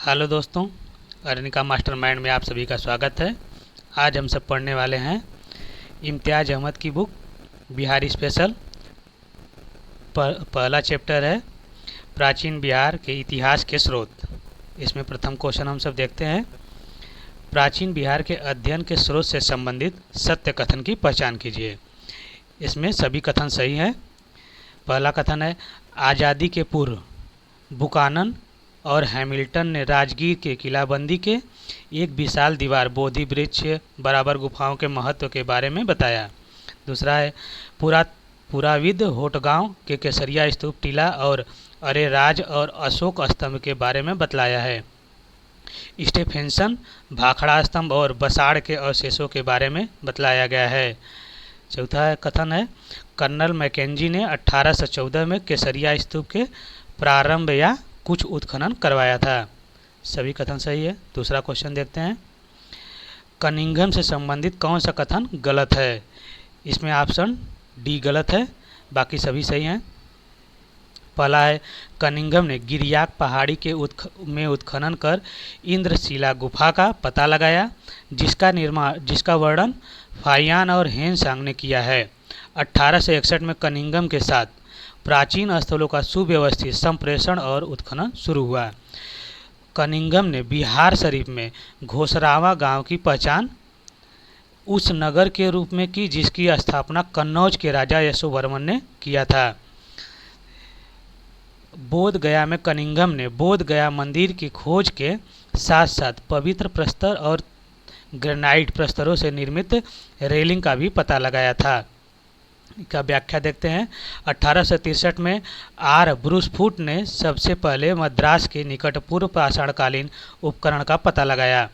Hello दोस्तों, अरनिका mastermind में आप सभी का स्वागत है। आज हम सब पढ़ने वाले हैं इम्तियाज़ अहमद की बुक बिहारी स्पेशल। पहला चैप्टर है प्राचीन बिहार के इतिहास के स्रोत। इसमें प्रथम क्वेश्चन हम सब देखते हैं। प्राचीन बिहार के अध्ययन के स्रोत से संबंधित सत्य कथन की पहचान कीजिए। इसमें सभी कथन सही हैं। पहला कथन है, आज़ादी के पूर्व बुकानन और हैमिल्टन ने राजगीर के किलाबंदी के एक विशाल दीवार बोधि वृक्ष बराबर गुफाओं के महत्व के बारे में बताया। दूसरा है, पुराविद होटगांव के केसरिया स्तूप टीला और अरेराज और अशोक स्तंभ के बारे में बतलाया है। स्टेफेंसन भाखड़ा स्तंभ और बसाड़ के अवशेषों के बारे में बतलाया गया है। चौथा कथन है, कर्नल मैकेंजी ने 1814 में केसरिया स्तूप के प्रारंभ या कुछ उत्खनन करवाया था। सभी कथन सही है। दूसरा क्वेश्चन देखते हैं, कनिंघम से संबंधित कौन सा कथन गलत है। इसमें ऑप्शन डी गलत है, बाकी सभी सही हैं। पहला है, कनिंघम ने गिरियाक पहाड़ी के में उत्खनन कर इंद्रशिला गुफा का पता लगाया, जिसका वर्णन फाहियान और हेनसांग ने किया है। 1861 में कनिंघम के साथ प्राचीन स्थलों का सुव्यवस्थित संप्रेषण और उत्खनन शुरू हुआ। कनिंघम ने बिहार शरीफ में घोसरावा गांव की पहचान उस नगर के रूप में की जिसकी स्थापना कन्नौज के राजा यशोवर्मन ने किया था। बोध गया में कनिंघम ने बोध गया मंदिर की खोज के साथ साथ पवित्र प्रस्तर और ग्रेनाइट प्रस्तरों से निर्मित रेलिंग का भी पता लगाया था। का व्याख्या देखते हैं। 1863 में आर ब्रूसफुट ने सबसे पहले मद्रास के निकट पूर्व पाषाणकालीन उपकरण का पता लगाया।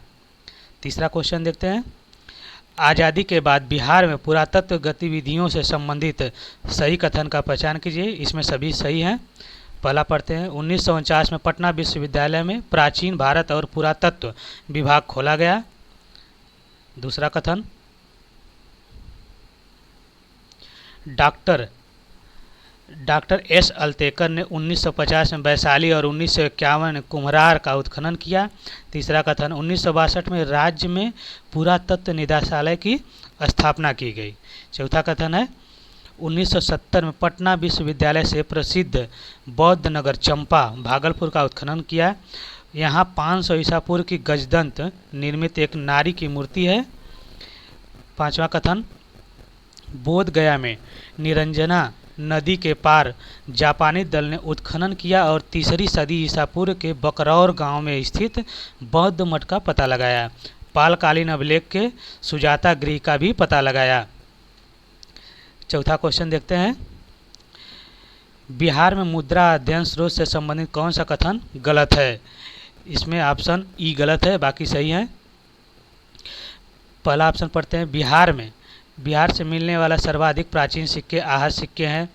तीसरा क्वेश्चन देखते हैं, आज़ादी के बाद बिहार में पुरातत्व गतिविधियों से संबंधित सही कथन का पहचान कीजिए। इसमें सभी सही हैं। पहला पढ़ते हैं, 1949 में पटना विश्वविद्यालय में प्राचीन भारत और पुरातत्व विभाग खोला गया। दूसरा कथन, डॉक्टर एस अल्तेकर ने 1950 में वैशाली और 1951 में कुम्हरार का उत्खनन किया। तीसरा कथन, 1962 में राज्य में पुरातत्व निदेशालय की स्थापना की गई। चौथा कथन है, 1970 में पटना विश्वविद्यालय से प्रसिद्ध बौद्ध नगर चंपा भागलपुर का उत्खनन किया। यहाँ 500 ईसा पूर्व की गजदंत निर्मित एक नारी की मूर्ति है। पांचवा कथन, बोध गया में निरंजना नदी के पार जापानी दल ने उत्खनन किया और 3री सदी ईसा पूर्व के बकरौर गांव में स्थित बौद्ध मठ का पता लगाया। पालकालीन अभिलेख के सुजाता गृह का भी पता लगाया। चौथा क्वेश्चन देखते हैं, बिहार में मुद्रा अध्ययन स्रोत से संबंधित कौन सा कथन गलत है। इसमें ऑप्शन ई गलत है, बाकी सही है। पहला ऑप्शन पढ़ते हैं, बिहार से मिलने वाला सर्वाधिक प्राचीन सिक्के आहत सिक्के हैं।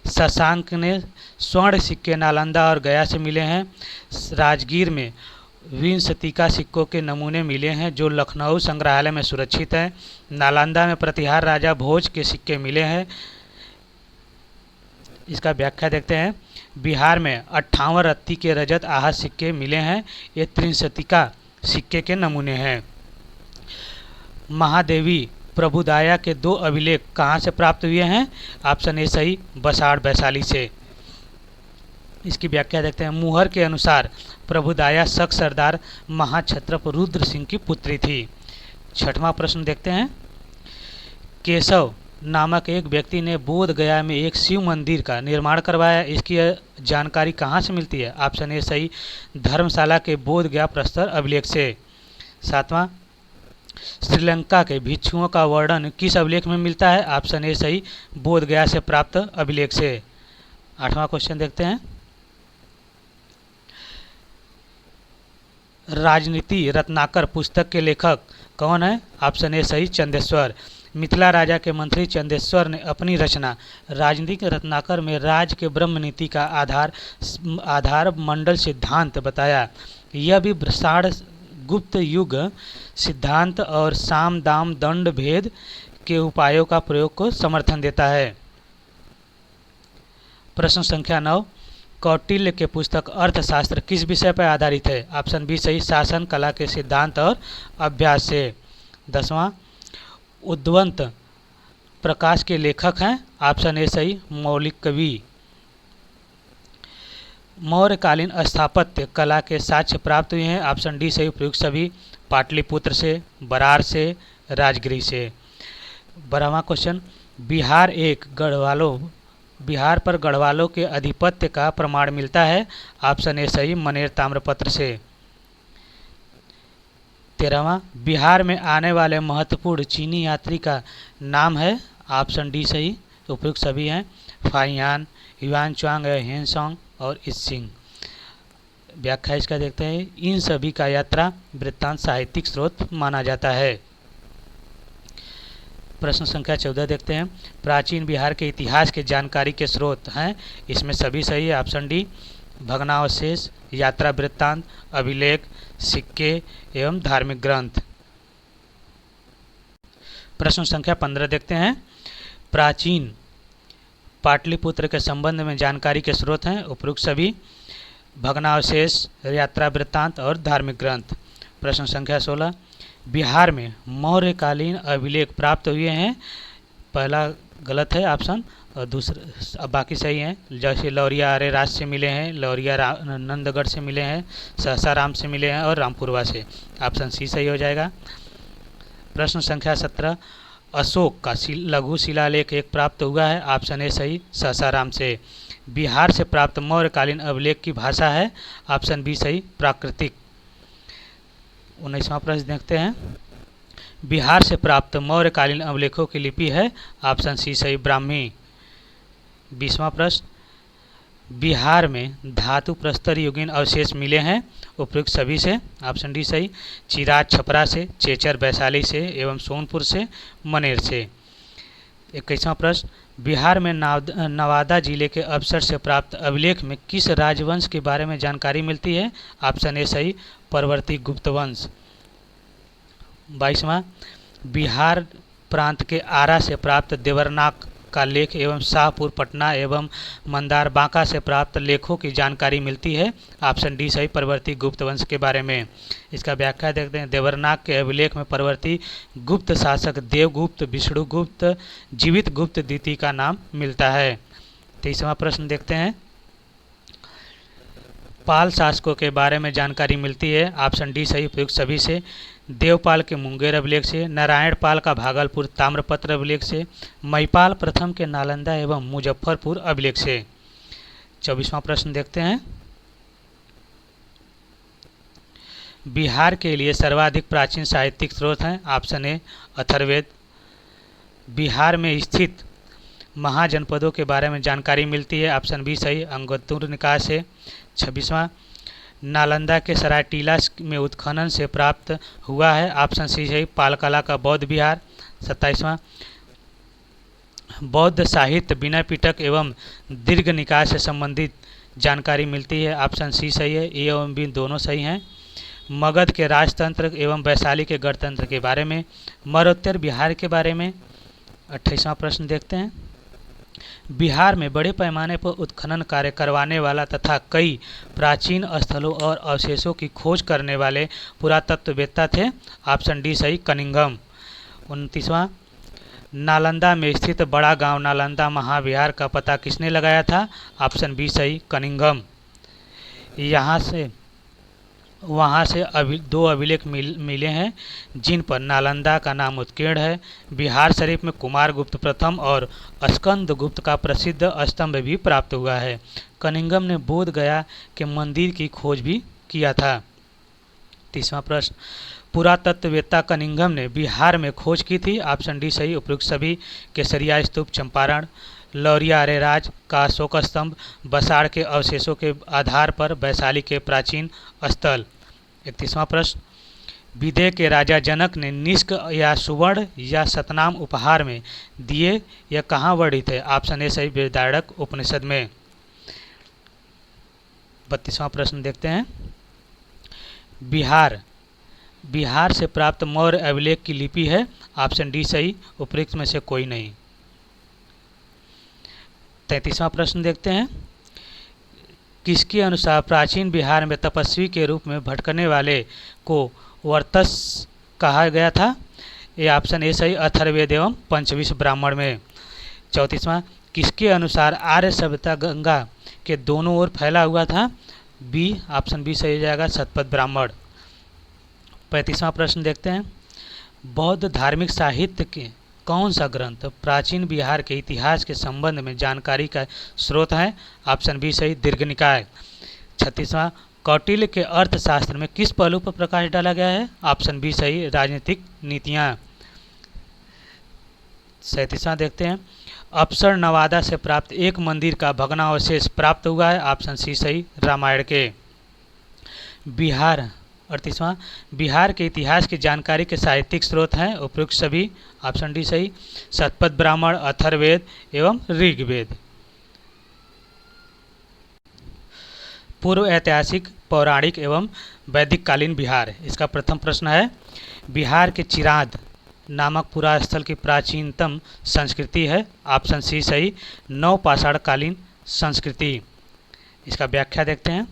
शशांक ने स्वर्ण सिक्के नालंदा और गया से मिले हैं। राजगीर में विंशतिका सिक्कों के नमूने मिले हैं जो लखनऊ संग्रहालय में सुरक्षित हैं। नालंदा में प्रतिहार राजा भोज के सिक्के मिले हैं। इसका व्याख्या देखते हैं। बिहार में 58 रत्ती के रजत आहत सिक्के मिले हैं। ये त्रिंशतिका सिक्के के नमूने हैं। महादेवी प्रभुदाया के 2 अभिलेख कहाँ से प्राप्त हुए हैं। ऑप्शन ए सही, बसाड़ वैशाली से। इसकी व्याख्या देखते हैं। मुहर के अनुसार प्रभुदाया शक सरदार महाक्षत्रप रुद्र सिंह की पुत्री थी। छठवां प्रश्न देखते हैं, केशव नामक एक व्यक्ति ने बोध गया में एक शिव मंदिर का निर्माण करवाया। इसकी जानकारी कहाँ से मिलती है। ऑप्शन ए सही, धर्मशाला के बोध गया प्रस्तर अभिलेख से। सातवां, श्रीलंका के भिक्षुओं का वर्णन किस अभिलेख में मिलता है। ऑप्शन ए सही, बोध गया से प्राप्त अभिलेख से। आठवां क्वेश्चन देखते हैं, राजनीति रत्नाकर पुस्तक के लेखक कौन है। ऑप्शन ए सही, चंदेश्वर। मिथिला राजा के मंत्री चंदेश्वर ने अपनी रचना राजनीतिक रत्नाकर में राज्य के ब्रह्म नीति का आधार मंडल सिद्धांत बताया। यह भी ब्रसाड़ गुप्त युग सिद्धांत और साम दाम दंड भेद के उपायों का प्रयोग को समर्थन देता है। प्रश्न संख्या 9, कौटिल्य के पुस्तक अर्थशास्त्र किस विषय पर आधारित है? ऑप्शन बी सही, शासन कला के सिद्धांत और अभ्यास से। 10वां, उद्वंत प्रकाश के लेखक हैं? ऑप्शन ए सही, मौलिक कवि। मौर्यकालीन स्थापत्य कला के साक्ष्य प्राप्त हुए हैं? ऑप्शन डी सही, उपयुक्त सभी। पाटलिपुत्र से, बरार से, राजगृह से। 12वां क्वेश्चन, बिहार पर गढ़वालों के आधिपत्य का प्रमाण मिलता है? ऑप्शन ए सही, मनेर ताम्रपत्र से। 13वां, बिहार में आने वाले महत्वपूर्ण चीनी यात्री का नाम है? ऑप्शन डी सही, उपयुक्त सभी हैं। फाहियान, युआन च्वांग, हेनसोंग और इसिंग। व्याख्या इसका देखते हैं। इन सभी का यात्रा वृत्तांत साहित्यिक स्रोत माना जाता है। प्रश्न संख्या 14 देखते हैं। प्राचीन बिहार के इतिहास के जानकारी के स्रोत हैं? इसमें सभी सही है। ऑप्शन डी, भग्नावशेष, यात्रा वृत्तांत, अभिलेख, सिक्के एवं धार्मिक ग्रंथ। प्रश्न संख्या 15 देखते हैं। प्राचीन पाटलिपुत्र के संबंध में जानकारी के स्रोत हैं? उपयुक्त सभी, भग्नावशेष, यात्रा वृत्तांत और धार्मिक ग्रंथ। प्रश्न संख्या 16, बिहार में मौर्यकालीन अभिलेख प्राप्त हुए हैं? पहला गलत है ऑप्शन, और दूसरा बाकी सही हैं। जैसे लौरिया अरेराज से मिले हैं, लौरिया नंदगढ़ से मिले हैं, सहसाराम से मिले हैं और रामपुरवा से। ऑप्शन सी सही हो जाएगा। प्रश्न संख्या 17, अशोक का लघु शिलालेख एक प्राप्त हुआ है? ऑप्शन ए सही, सहसाराम से। बिहार से प्राप्त मौर्यकालीन अभिलेख की भाषा है? ऑप्शन बी सही, प्राकृतिक। 19वां प्रश्न देखते हैं। बिहार से प्राप्त मौर्यकालीन अभिलेखों की लिपि है? ऑप्शन सी सही, ब्राह्मी। 20वां प्रश्न, बिहार में धातु प्रस्तर युगीन अवशेष मिले हैं? उपयुक्त सभी से। ऑप्शन डी सही, चिराज छपरा से, चेचर वैशाली से एवं सोनपुर से, मनेर से। 21वां प्रश्न, बिहार में नवादा जिले के अफसर से प्राप्त अभिलेख में किस राजवंश के बारे में जानकारी मिलती है? ऑप्शन ए सही, परवर्ती गुप्त वंश। 22वां, बिहार प्रांत के आरा से प्राप्त देवरनाक का लेख एवं शाहपुर पटना एवं मंदार बांका से प्राप्त लेखों की जानकारी मिलती है? ऑप्शन डी सही, परवर्ती गुप्त वंश के बारे में। इसका व्याख्या देखते हैं। देवरनाक के अभिलेख में परवर्ती गुप्त शासक देवगुप्त, विष्णुगुप्त, जीवित गुप्त द्वितीय का नाम मिलता है। 23वां प्रश्न देखते हैं। पाल शासकों के बारे में जानकारी मिलती है? ऑप्शन डी सही, उपयुक्त सभी से। देवपाल के मुंगेर अभिलेख से, नारायण पाल का भागलपुर ताम्रपत्र अभिलेख से, महिपाल प्रथम के नालंदा एवं मुजफ्फरपुर अभिलेख से। 24वां प्रश्न देखते हैं। बिहार के लिए सर्वाधिक प्राचीन साहित्यिक स्रोत हैं? Option A, Atharvaveda. बिहार में स्थित महाजनपदों के बारे में जानकारी मिलती है? ऑप्शन बी सही, अंगुत्तुर निकाय से। 26वां, नालंदा के सरायटीला में उत्खनन से प्राप्त हुआ है? ऑप्शन सी सही, पालकला का बौद्ध विहार। 27वां, बौद्ध साहित्य विनय पिटक एवं दीर्घ निकाय से संबंधित जानकारी मिलती है? ऑप्शन सी सही है, ए एवं बी दोनों सही हैं। मगध के राजतंत्र एवं वैशाली के गणतंत्र के बारे में, मरणोत्तर बिहार के बारे में। 28वां प्रश्न देखते हैं। बिहार में बड़े पैमाने पर उत्खनन कार्य करवाने वाला तथा कई प्राचीन स्थलों और अवशेषों की खोज करने वाले पुरातत्ववेत्ता थे? ऑप्शन डी सही, कनिंघम। 29वां, नालंदा में स्थित बड़ा गांव नालंदा महाविहार का पता किसने लगाया था? ऑप्शन बी सही, कनिंघम। वहाँ से दो अभिलेख मिले हैं जिन पर नालंदा का नाम उत्कीर्ण है। बिहार शरीफ में कुमार गुप्त प्रथम और स्कंद गुप्त का प्रसिद्ध स्तंभ भी प्राप्त हुआ है। कनिंघम ने बोध गया के मंदिर की खोज भी किया था। 30वां प्रश्न, पुरातत्ववेत्ता कनिंघम ने बिहार में खोज की थी? ऑप्शन डी सही, उपयुक्त सभी। केसरिया स्तूप चंपारण, लौरिया अरेराज का अशोक स्तंभ, बसाड़ के अवशेषों के आधार पर वैशाली के प्राचीन स्थल। 31वां प्रश्न, विदेह के राजा जनक ने निष्क या सुवर्ण या सतनाम उपहार में दिए, यह कहाँ वर्णित है? ऑप्शन ए सही, बृहदारण्यक उपनिषद में। 32वां प्रश्न देखते हैं। बिहार से प्राप्त मौर्य अभिलेख की लिपि है? ऑप्शन डी सही, उपरोक्त में से कोई नहीं। 33वां प्रश्न देखते हैं। किसके अनुसार प्राचीन बिहार में तपस्वी के रूप में भटकने वाले को वर्तस कहा गया था? ये ऑप्शन ए सही, अथर्ववेद एवं पंचविंश ब्राह्मण में। 34वां, किसके अनुसार आर्य सभ्यता गंगा के दोनों ओर फैला हुआ था? बी, ऑप्शन बी सही हो जाएगा, शतपथ ब्राह्मण। 35वां प्रश्न देखते हैं, बौद्ध धार्मिक साहित्य के कौन सा ग्रंथ प्राचीन बिहार के इतिहास के संबंध में जानकारी का स्रोत है? ऑप्शन बी सही, दीर्घनिकाय। 36वां, कौटिल्य के अर्थशास्त्र में किस पहलू पर प्रकाश डाला गया है? ऑप्शन बी सही, राजनीतिक नीतियाँ। 37वां देखते हैं, अप्सर नवादा से प्राप्त एक मंदिर का भग्नावशेष प्राप्त हुआ है? ऑप्शन सी सही, रामायण के। बिहार 38वां, बिहार के इतिहास की जानकारी के साहित्यिक स्रोत हैं उपयुक्त सभी? ऑप्शन डी सही, शतपथ ब्राह्मण, अथर्ववेद एवं ऋग्वेद। पूर्व ऐतिहासिक, पौराणिक एवं वैदिक कालीन बिहार, इसका प्रथम प्रश्न है, बिहार के चिराद नामक पुरास्थल की प्राचीनतम संस्कृति है? ऑप्शन सी सही, नवपाषाण कालीन संस्कृति। इसका व्याख्या देखते हैं,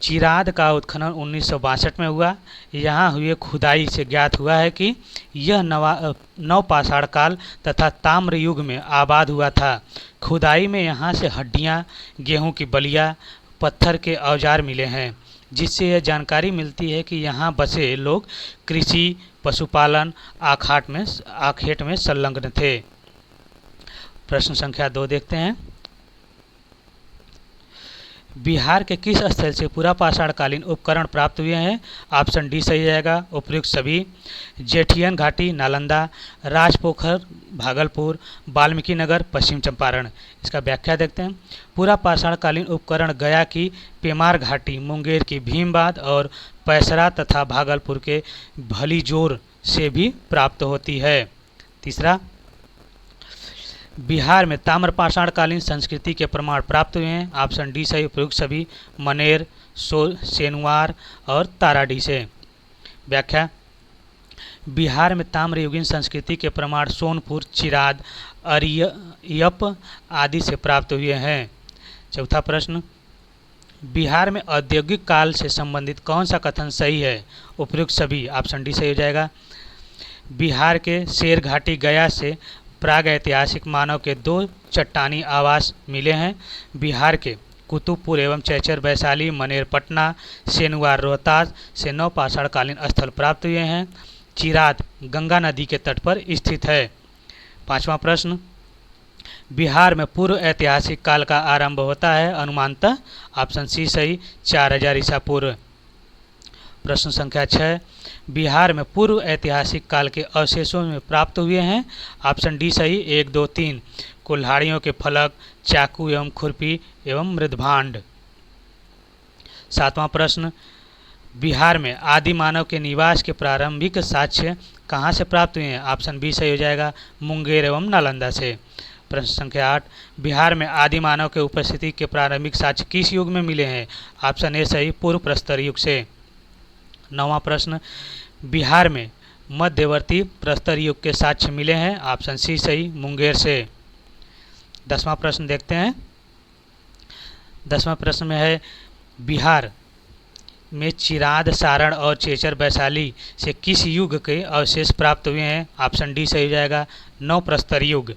चिराद का उत्खनन 1962 में हुआ। यहाँ हुए खुदाई से ज्ञात हुआ है कि यह नवपाषाण काल तथा ताम्र युग में आबाद हुआ था। खुदाई में यहाँ से हड्डियाँ, गेहूँ की बलिया, पत्थर के औजार मिले हैं, जिससे यह जानकारी मिलती है कि यहाँ बसे लोग कृषि, पशुपालन, आखेट में संलग्न थे। प्रश्न संख्या 2 देखते हैं, बिहार के किस स्थल से पुरापाषाणकालीन उपकरण प्राप्त हुए हैं? ऑप्शन डी सही जाएगा, उपयुक्त सभी। जेठियन घाटी, नालंदा, राजपोखर, भागलपुर, वाल्मीकि नगर, पश्चिम चंपारण। इसका व्याख्या देखते हैं, पुरापाषाणकालीन उपकरण गया की पेमार घाटी, मुंगेर की भीमबाद और पैसरा तथा भागलपुर के भलीजोर से भी प्राप्त होती है। तीसरा, बिहार में ताम्रपाषाणकालीन संस्कृति के प्रमाण प्राप्त हुए हैं? ऑप्शन डी सही, उपयुक्त सभी, मनेर, सेनुआर और ताराडी से। व्याख्या, बिहार में ताम्रयुगीन संस्कृति के प्रमाण सोनपुर, चिराद, अरियप आदि से प्राप्त हुए हैं। चौथा प्रश्न, बिहार में औद्योगिक काल से संबंधित कौन सा कथन सही है? उपयुक्त सभी, ऑप्शन डी सही हो जाएगा। बिहार के शेर घाटी गया से प्राग ऐतिहासिक मानव के 2 चट्टानी आवास मिले हैं। बिहार के कुतुबपुर एवं चैचर वैशाली, मनेर पटना, सेनुआर रोहतास से नवपाषाणकालीन स्थल प्राप्त हुए हैं। चिराद गंगा नदी के तट पर स्थित है। पांचवा प्रश्न, बिहार में पूर्व ऐतिहासिक काल का आरंभ होता है अनुमानतः? ऑप्शन सी सही, 4000 ईसा पूर्व। प्रश्न संख्या 6, बिहार में पूर्व ऐतिहासिक काल के अवशेषों में प्राप्त हुए हैं? ऑप्शन डी सही, 1, 2, 3, कुल्हाड़ियों के फलक, चाकू एवं खुरपी एवं मृदभांड। सातवां प्रश्न, बिहार में आदि मानव के निवास के प्रारंभिक साक्ष्य कहाँ से प्राप्त हुए हैं? ऑप्शन बी सही हो जाएगा, मुंगेर एवं नालंदा से। प्रश्न संख्या 8, बिहार में आदि मानव के उपस्थिति के प्रारंभिक साक्ष्य किस युग में मिले हैं? ऑप्शन ए सही, पूर्व प्रस्तर युग से। नौवां प्रश्न, बिहार में मध्यवर्ती प्रस्तर युग के साक्ष्य मिले हैं? ऑप्शन सी सही, मुंगेर से। 10वां प्रश्न देखते हैं, 10वां प्रश्न में है, बिहार में चिराद, सारण और चेचर वैशाली से किस युग के अवशेष प्राप्त हुए हैं? ऑप्शन डी सही हो जाएगा, नव प्रस्तर युग।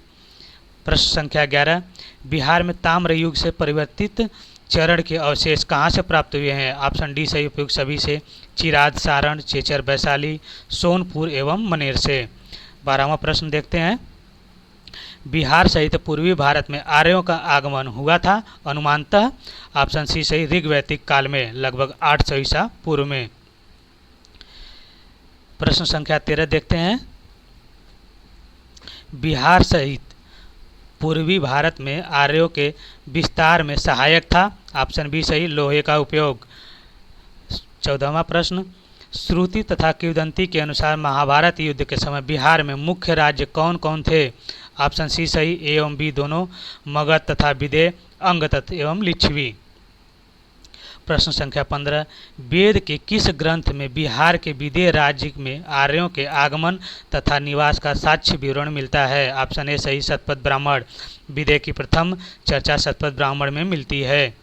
प्रश्न संख्या 11, बिहार में ताम्र युग से परिवर्तित चरण के अवशेष कहाँ से प्राप्त हुए हैं? ऑप्शन डी सही, उपयुक्त सभी से, चिराद, सारण, चेचर वैशाली, सोनपुर एवं मनेर से। 12वां प्रश्न देखते हैं, बिहार सहित पूर्वी भारत में आर्यों का आगमन हुआ था अनुमानतः? ऑप्शन सी सही, ऋग्वैदिक काल में लगभग 800 ईसा पूर्व में। प्रश्न संख्या 13 देखते हैं, बिहार सहित पूर्वी भारत में आर्यों के विस्तार में सहायक था? ऑप्शन बी सही, लोहे का उपयोग। 14वां प्रश्न, श्रुति तथा किंवदंती के अनुसार महाभारत युद्ध के समय बिहार में मुख्य राज्य कौन कौन थे? ऑप्शन सी सही, ए एवं बी दोनों, मगध तथा विदेह, अंगत एवं लिच्छवी। प्रश्न संख्या 15, वेद के किस ग्रंथ में बिहार के विदेह राज्य में आर्यों के आगमन तथा निवास का साक्ष्य विवरण मिलता है? ऑप्शन ए सही, शतपथ ब्राह्मण। विदेह की प्रथम चर्चा शतपथ ब्राह्मण में मिलती है।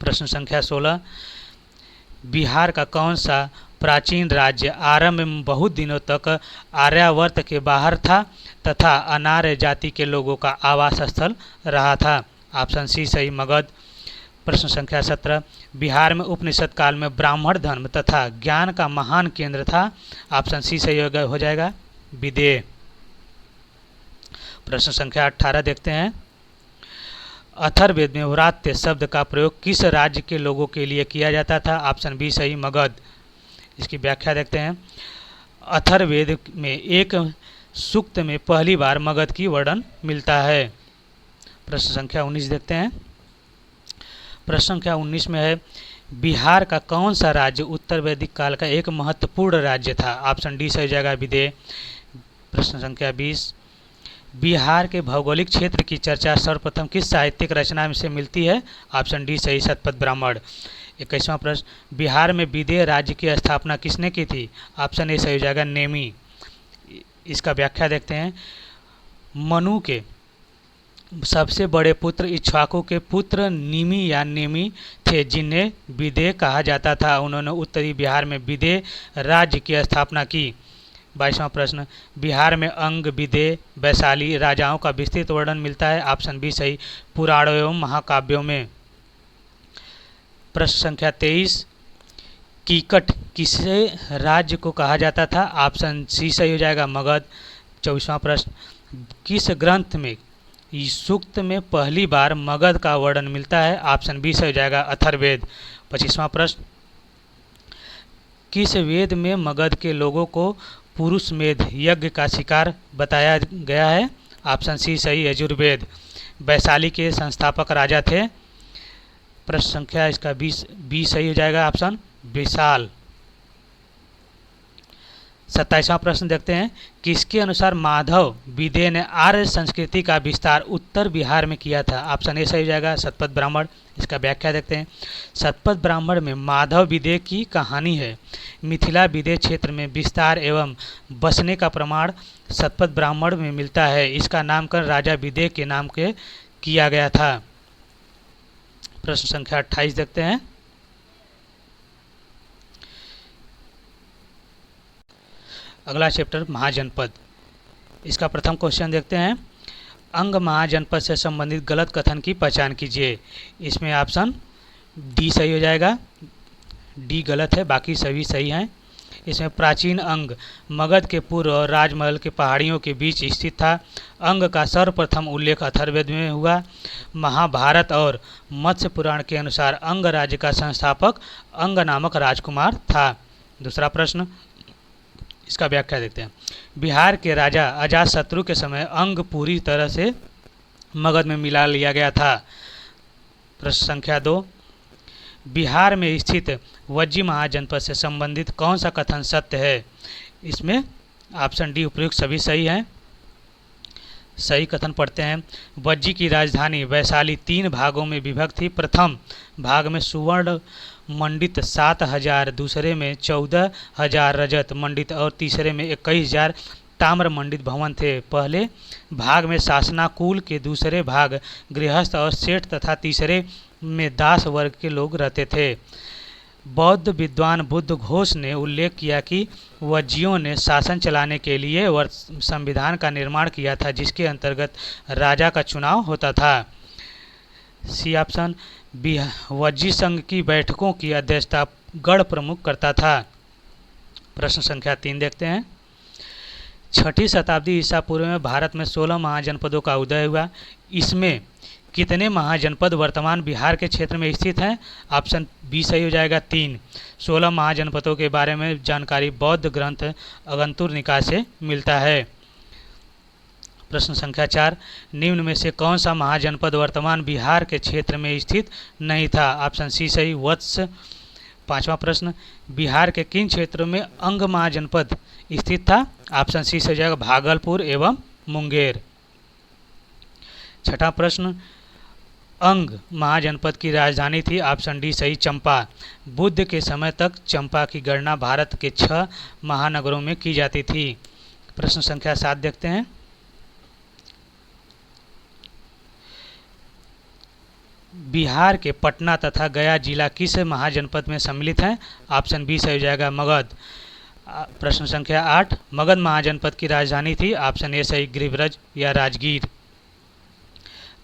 प्रश्न संख्या 16, बिहार का कौन सा प्राचीन राज्य आरंभ में बहुत दिनों तक आर्यावर्त के बाहर था तथा अनार्य जाति के लोगों का आवास स्थल रहा था? ऑप्शन सी सही, मगध। प्रश्न संख्या 17, बिहार में उपनिषद काल में ब्राह्मण धर्म तथा ज्ञान का महान केंद्र था? ऑप्शन सी सही हो जाएगा, विदेह। प्रश्न संख्या 18 देखते हैं, अथर्ववेद में व्रात्य शब्द का प्रयोग किस राज्य के लोगों के लिए किया जाता था? ऑप्शन बी सही, मगध। इसकी व्याख्या देखते हैं, अथर्ववेद में एक सूक्त में पहली बार मगध की वर्णन मिलता है। प्रश्न संख्या 19 देखते हैं, प्रश्न संख्या 19 में है, बिहार का कौन सा राज्य उत्तर वैदिक काल का एक महत्वपूर्ण राज्य था? ऑप्शन डी सही हो जाएगा, विदेह। प्रश्न संख्या 20, बिहार के भौगोलिक क्षेत्र की चर्चा सर्वप्रथम किस साहित्यिक रचना में से मिलती है? ऑप्शन डी सही, शतपथ ब्राह्मण। 21वां प्रश्न, बिहार में विदेह राज्य की स्थापना किसने की थी? ऑप्शन ए सही हो जाएगा, नेमी। इसका व्याख्या देखते हैं, मनु के सबसे बड़े पुत्र इक्ष्वाकु के पुत्र निमि या नेमी थे, जिन्हें विदेह कहा जाता था। उन्होंने उत्तरी बिहार में विदेह राज्य की स्थापना की। 22वां प्रश्न, बिहार में अंग, विदेह, वैशाली राजाओं का विस्तृत वर्णन मिलता है? ऑप्शन बी सही, पुराणों एवं महाकाव्यों में। प्रश्न संख्या 23, कीकट किसे राज्य को कहा जाता था? ऑप्शन सी सही हो जाएगा, मगध। 24वां प्रश्न, किस ग्रंथ में सूक्त में पहली बार मगध का वर्णन मिलता है? ऑप्शन बी सही हो जाएगा, अथर्ववेद। 25वां प्रश्न, किस वेद में मगध के लोगों को पुरुष मेध यज्ञ का शिकार बताया गया है? ऑप्शन सी सही, यजुर्वेद। वैशाली के संस्थापक राजा थे? प्रश्न संख्या इसका 20 सही हो जाएगा, ऑप्शन विशाल। 27वां प्रश्न देखते हैं, किसके अनुसार माधव विदेह ने आर्य संस्कृति का विस्तार उत्तर बिहार में किया था? ऑप्शन ए सही हो जाएगा, शतपथ ब्राह्मण। इसका व्याख्या देखते हैं, शतपथ ब्राह्मण में माधव विदेह की कहानी है। मिथिला विदेह क्षेत्र में विस्तार एवं बसने का प्रमाण शतपथ ब्राह्मण में मिलता है। इसका नामकरण राजा विदेह के नाम के किया गया था। प्रश्न संख्या 28 देखते हैं, अगला चैप्टर महाजनपद। इसका प्रथम क्वेश्चन देखते हैं, अंग महाजनपद से संबंधित गलत कथन की पहचान कीजिए। इसमें ऑप्शन डी सही हो जाएगा, डी गलत है, बाकी सभी सही हैं। इसमें प्राचीन अंग मगध के पूर्व और राजमहल के पहाड़ियों के बीच स्थित था। अंग का सर्वप्रथम उल्लेख अथर्ववेद में हुआ। महाभारत और मत्स्य पुराण के अनुसार अंग राज्य का संस्थापक अंग नामक राजकुमार था। दूसरा प्रश्न, इसका व्याख्या देखते हैं, बिहार के राजा अजातशत्रु के समय अंग पूरी तरह से मगध में मिला लिया गया था। प्रश्न संख्या 2, बिहार में स्थित वज्जी महाजनपद से संबंधित कौन सा कथन सत्य है? इसमें ऑप्शन डी उपयुक्त सभी सही हैं। सही कथन पढ़ते हैं, वज्जी की राजधानी वैशाली 3 भागों में विभक्त थी। प्रथम भाग में सुवर्ण मंडित 7,000, दूसरे में 14,000 रजत मंडित और तीसरे में 21,000 ताम्र मंडित भवन थे। पहले भाग में शासनाकुल के, दूसरे भाग गृहस्थ और सेठ तथा तीसरे में दास वर्ग के लोग रहते थे। बौद्ध विद्वान बुद्ध घोष ने उल्लेख किया कि वज्जियों ने शासन चलाने के लिए संविधान का निर्माण किया था, जिसके अंतर्गत राजा का चुनाव होता था। सी ऑप्शन, वज्जी संघ की बैठकों की अध्यक्षता गढ़ प्रमुख करता था। प्रश्न संख्या 3 देखते हैं, 6ठी शताब्दी ईसा पूर्व में भारत में 16 महाजनपदों का उदय हुआ। इसमें कितने महाजनपद वर्तमान बिहार के क्षेत्र में स्थित हैं? ऑप्शन बी सही हो जाएगा, 3। 16 महाजनपदों के बारे में जानकारी बौद्ध ग्रंथ अगंतुर निकाय से मिलता है। प्रश्न संख्या 4, निम्न में से कौन सा महाजनपद वर्तमान बिहार के क्षेत्र में स्थित नहीं था? ऑप्शन सी सही, वत्स। 5वां प्रश्न, बिहार के किन क्षेत्रों में अंग महाजनपद स्थित था? ऑप्शन सी से जाएगा, भागलपुर एवं मुंगेर। 6ठा प्रश्न, अंग महाजनपद की राजधानी थी? ऑप्शन डी सही, चंपा। बुद्ध के समय तक चंपा की गणना भारत के 6 महानगरों में की जाती थी। प्रश्न संख्या 7 देखते हैं, बिहार के पटना तथा गया जिला किस महाजनपद में सम्मिलित हैं? ऑप्शन बी सही हो जाएगा मगध। प्रश्न संख्या 8, मगध महाजनपद की राजधानी थी? ऑप्शन ए सही गिरिब्रज या राजगीर।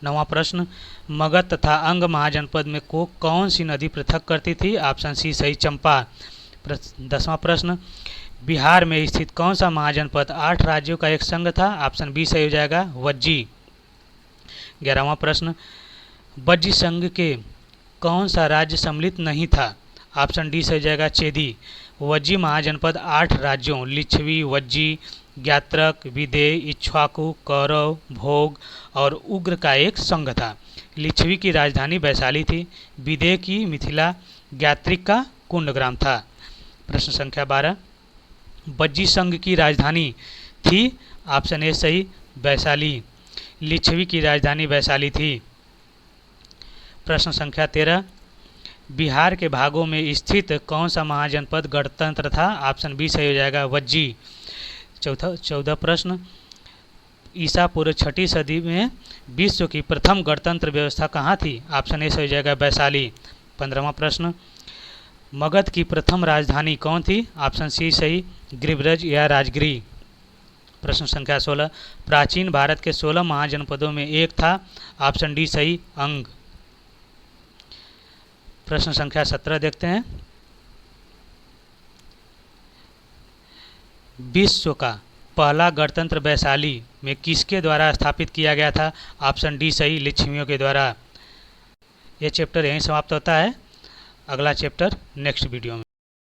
9वां प्रश्न, मगध तथा अंग महाजनपद में को कौन सी नदी पृथक करती थी? ऑप्शन सी सही चंपा। 10वां प्रश्न, बिहार में स्थित कौन सा महाजनपद 8 राज्यों का एक संघ था? ऑप्शन बी सही हो जाएगा वज्जी। 11वां प्रश्न, वज्जी संघ के कौन सा राज्य सम्मिलित नहीं था? ऑप्शन डी सही हो जाएगा चेदी। वज्जी महाजनपद 8 राज्यों लिच्छवी, वज्जी, ज्ञात्रक, विदेय, इक्ष्वाकु, कौरव, भोग और उग्र का एक संघ था। लिच्छवी की राजधानी वैशाली थी, विदेय की मिथिला, ज्ञात्रिक का कुंडग्राम था। प्रश्न संख्या 12, वज्जी संघ की राजधानी थी? ऑप्शन ए सही वैशाली। लिच्छवी की राजधानी वैशाली थी। प्रश्न संख्या 13, बिहार के भागों में स्थित कौन सा महाजनपद गणतंत्र था? ऑप्शन बी सही हो जाएगा वज्जी। 14 प्रश्न, ईसा पूर्व 6वीं सदी में विश्व की प्रथम गणतंत्र व्यवस्था कहाँ थी? ऑप्शन ए सही हो जाएगा वैशाली। 15वां प्रश्न, मगध की प्रथम राजधानी कौन थी? ऑप्शन सी सही गिरिब्रज या राजगिरी। प्रश्न संख्या 16, प्राचीन भारत के 16 महाजनपदों में एक था? ऑप्शन डी सही अंग। प्रश्न संख्या 17 देखते हैं, विश्व का पहला गणतंत्र वैशाली में किसके द्वारा स्थापित किया गया था? ऑप्शन डी सही लिच्छवियों के द्वारा। यह चैप्टर यहीं समाप्त होता है। अगला चैप्टर नेक्स्ट वीडियो में।